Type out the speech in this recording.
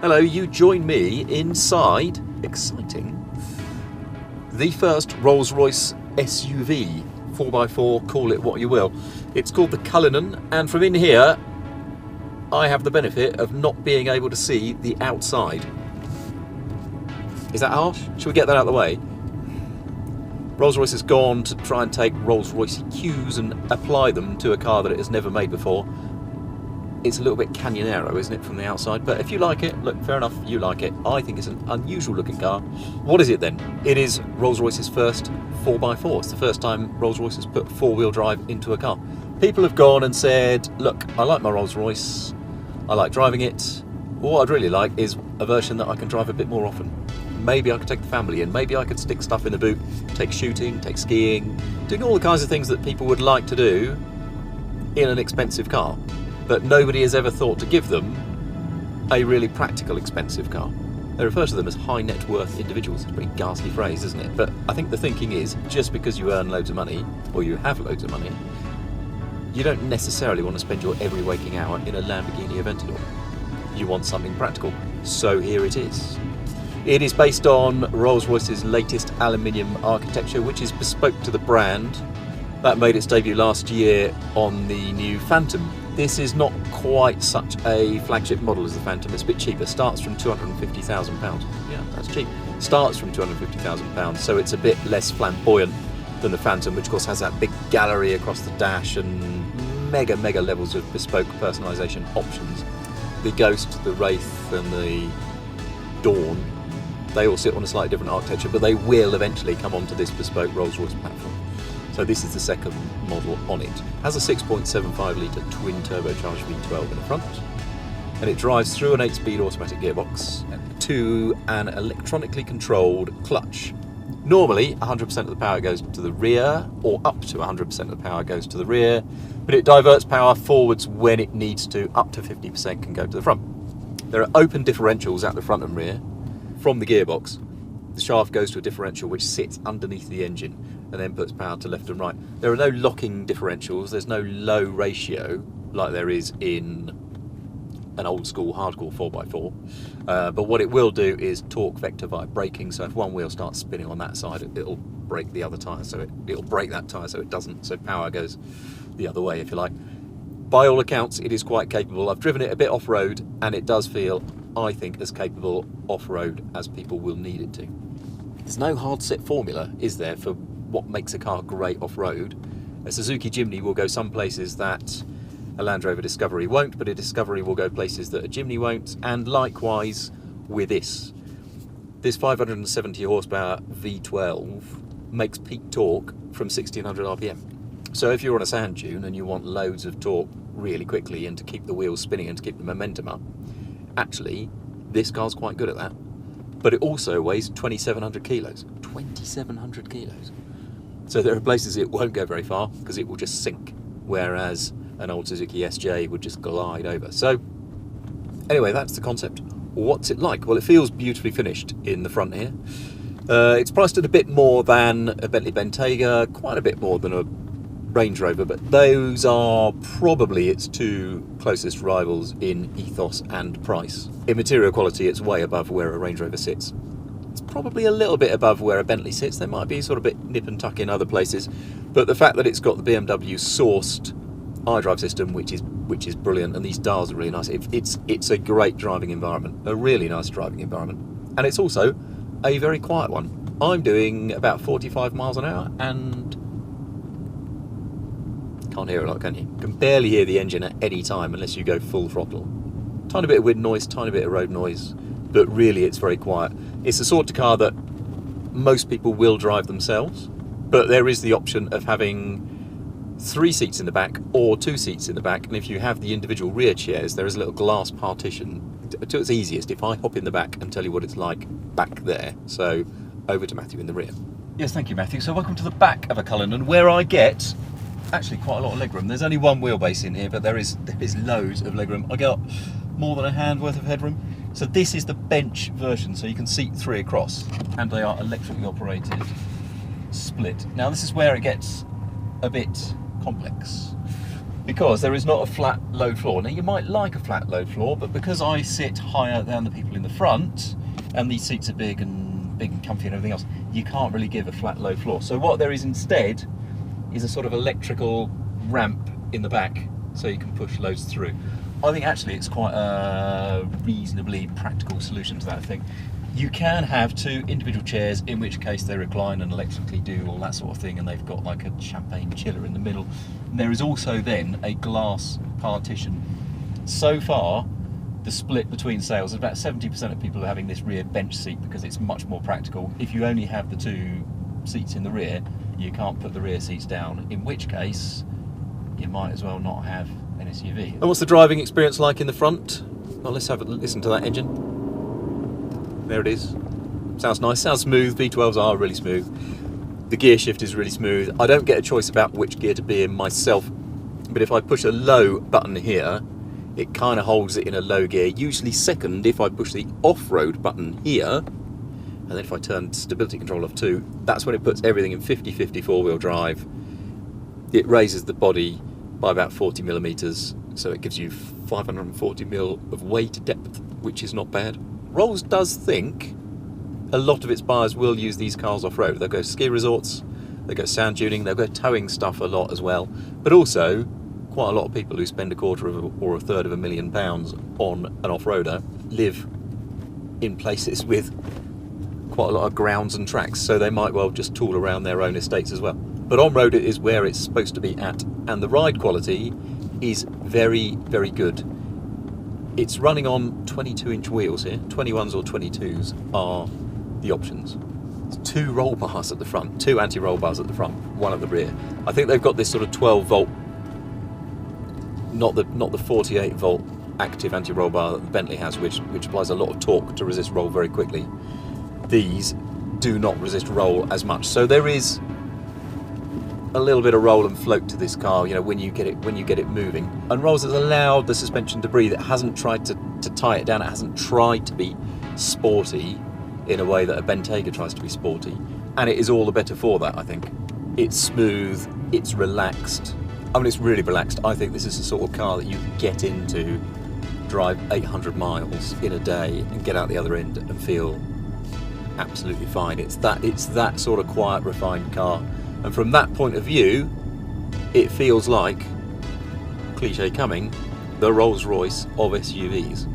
Hello, you join me inside, exciting, the first Rolls-Royce SUV, 4x4, call it what you will. It's called the Cullinan, and from in here, I have the benefit of not being able to see the outside. Is that harsh? Should we get that out of the way? Rolls-Royce has gone to try and take Rolls-Royce cues and apply them to a car that it has never made before. It's a little bit canyonero, isn't it, from the outside? But if you like it, look, fair enough, you like it. I think it's an unusual looking car. What is it then? It is Rolls-Royce's first 4x4. It's the first time Rolls-Royce has put four-wheel drive into a car. People have gone and said, look, I like my Rolls-Royce, I like driving it. What I'd really like is a version that I can drive a bit more often. Maybe I could take the family in, maybe I could stick stuff in the boot, take shooting, take skiing, doing all the kinds of things that people would like to do in an expensive car. But nobody has ever thought to give them a really practical, expensive car. They refer to them as high net worth individuals. It's a pretty ghastly phrase, isn't it? But I think the thinking is, just because you earn loads of money, or you have loads of money, you don't necessarily want to spend your every waking hour in a Lamborghini Aventador. You want something practical. So here it is. It is based on Rolls-Royce's latest aluminium architecture, which is bespoke to the brand. That made its debut last year on the new Phantom. This is not quite such a flagship model as the Phantom. It's a bit cheaper. Starts from £250,000. Yeah, that's cheap. Starts from £250,000, so it's a bit less flamboyant than the Phantom, which of course has that big gallery across the dash and mega levels of bespoke personalisation options. The Ghost, the Wraith and the Dawn, they all sit on a slightly different architecture, but they will eventually come onto this bespoke Rolls-Royce platform. So this is the second model on it. It has a 6.75 litre twin turbocharged V12 in the front, and it drives through an 8-speed automatic gearbox to an electronically controlled clutch. Normally 100% of the power goes to the rear, or up to 100% of the power goes to the rear, but it diverts power forwards when it needs to. Up to 50% can go to the front. There are open differentials at the front and rear. From the gearbox, the shaft goes to a differential which sits underneath the engine and then puts power to left and right. There are no locking differentials, there's no low ratio like there is in an old school hardcore 4x4. But what it will do is torque vector via braking, so if one wheel starts spinning on that side, it'll brake the other tyre, so it'll brake that tyre so it doesn't, so power goes the other way if you like. By all accounts, it is quite capable. I've driven it a bit off-road and it does feel, I think, as capable off-road as people will need it to. There's no hard set formula, is there, for what makes a car great off-road. A Suzuki Jimny will go some places that a Land Rover Discovery won't, but a Discovery will go places that a Jimny won't, and likewise with this. This 570 horsepower V12 makes peak torque from 1600 RPM. So if you're on a sand dune and you want loads of torque really quickly and to keep the wheels spinning and to keep the momentum up, actually this car's quite good at that. But it also weighs 2,700 kilos. 2,700 kilos. So there are places it won't go very far because it will just sink, whereas an old Suzuki SJ would just glide over. So anyway, that's the concept. What's it like? Well, it feels beautifully finished in the front here. It's priced at a bit more than a Bentley Bentayga, quite a bit more than a Range Rover, but those are probably its two closest rivals in ethos and price. In material quality, it's way above where a Range Rover sits. It's probably a little bit above where a Bentley sits. There might be sort of a bit nip and tuck in other places, but the fact that it's got the BMW sourced iDrive system, which is brilliant, and these dials are really nice. It's a great driving environment, a really nice driving environment, and it's also a very quiet one. I'm doing about 45 miles an hour and can't hear a lot, can you? You can barely hear the engine at any time unless you go full throttle. Tiny bit of wind noise, tiny bit of road noise, but really it's very quiet. It's the sort of car that most people will drive themselves, but there is the option of having 3 seats in the back or 2 seats in the back, and if you have the individual rear chairs, there is a little glass partition. To its easiest, if I hop in the back and tell you what it's like back there. So over to Matthew in the rear. Yes, thank you, Matthew. So welcome to the back of a Cullinan, where I get actually quite a lot of legroom. There's only one wheelbase in here, but there is loads of legroom. I got more than a hand worth of headroom. So this is the bench version, so you can seat 3 across, and they are electrically operated split. Now this is where it gets a bit complex. because there is not a flat low floor. Now you might like a flat low floor, but because I sit higher than the people in the front, and these seats are big and comfy and everything else, you can't really give a flat low floor. So what there is instead is a sort of electrical ramp in the back, so you can push loads through. I think actually it's quite a reasonably practical solution to that thing. You can have 2 individual chairs, in which case they recline and electrically do all that sort of thing, and they've got like a champagne chiller in the middle. And there is also then a glass partition. So far, the split between sales is about 70% of people are having this rear bench seat because it's much more practical. If you only have the 2 seats in the rear, you can't put the rear seats down, in which case you might as well not have an SUV. And what's the driving experience like in the front? Well, let's have a listen to that engine. There it is. Sounds nice, sounds smooth. V12s are really smooth. The gear shift is really smooth. I don't get a choice about which gear to be in myself, but if I push a low button here, it kind of holds it in a low gear. Usually second if I push the off-road button here, and then if I turn stability control off too, that's when it puts everything in 50/50 four-wheel drive. It raises the body by about 40 millimeters, so it gives you 540 mil of weight depth, which is not bad. Rolls does think a lot of its buyers will use these cars off-road. They'll go ski resorts, they'll go sand duning, they'll go towing stuff a lot as well. But also, quite a lot of people who spend a quarter of or a third of £1 million on an off-roader live in places with quite a lot of grounds and tracks, so they might well just tool around their own estates as well. But on-road it is where it's supposed to be at, and the ride quality is very, very good. It's running on 22-inch wheels here. 21s or 22s are the options. It's 2 roll bars at the front, 2 anti-roll bars at the front, 1 at the rear. I think they've got this sort of 12-volt, not the 48-volt active anti-roll bar that the Bentley has, which applies a lot of torque to resist roll very quickly. These do not resist roll as much, so there is a little bit of roll and float to this car, you know, when you get it moving. And Rolls has allowed the suspension to breathe. It hasn't tried to tie it down. It hasn't tried to be sporty in a way that a Bentayga tries to be sporty, and it is all the better for that, I think. It's smooth, it's relaxed. I mean, it's really relaxed. I think this is the sort of car that you get into, drive 800 miles in a day and get out the other end and feel absolutely fine. It's that sort of quiet, refined car. And from that point of view, it feels like, cliche coming, the Rolls-Royce of SUVs.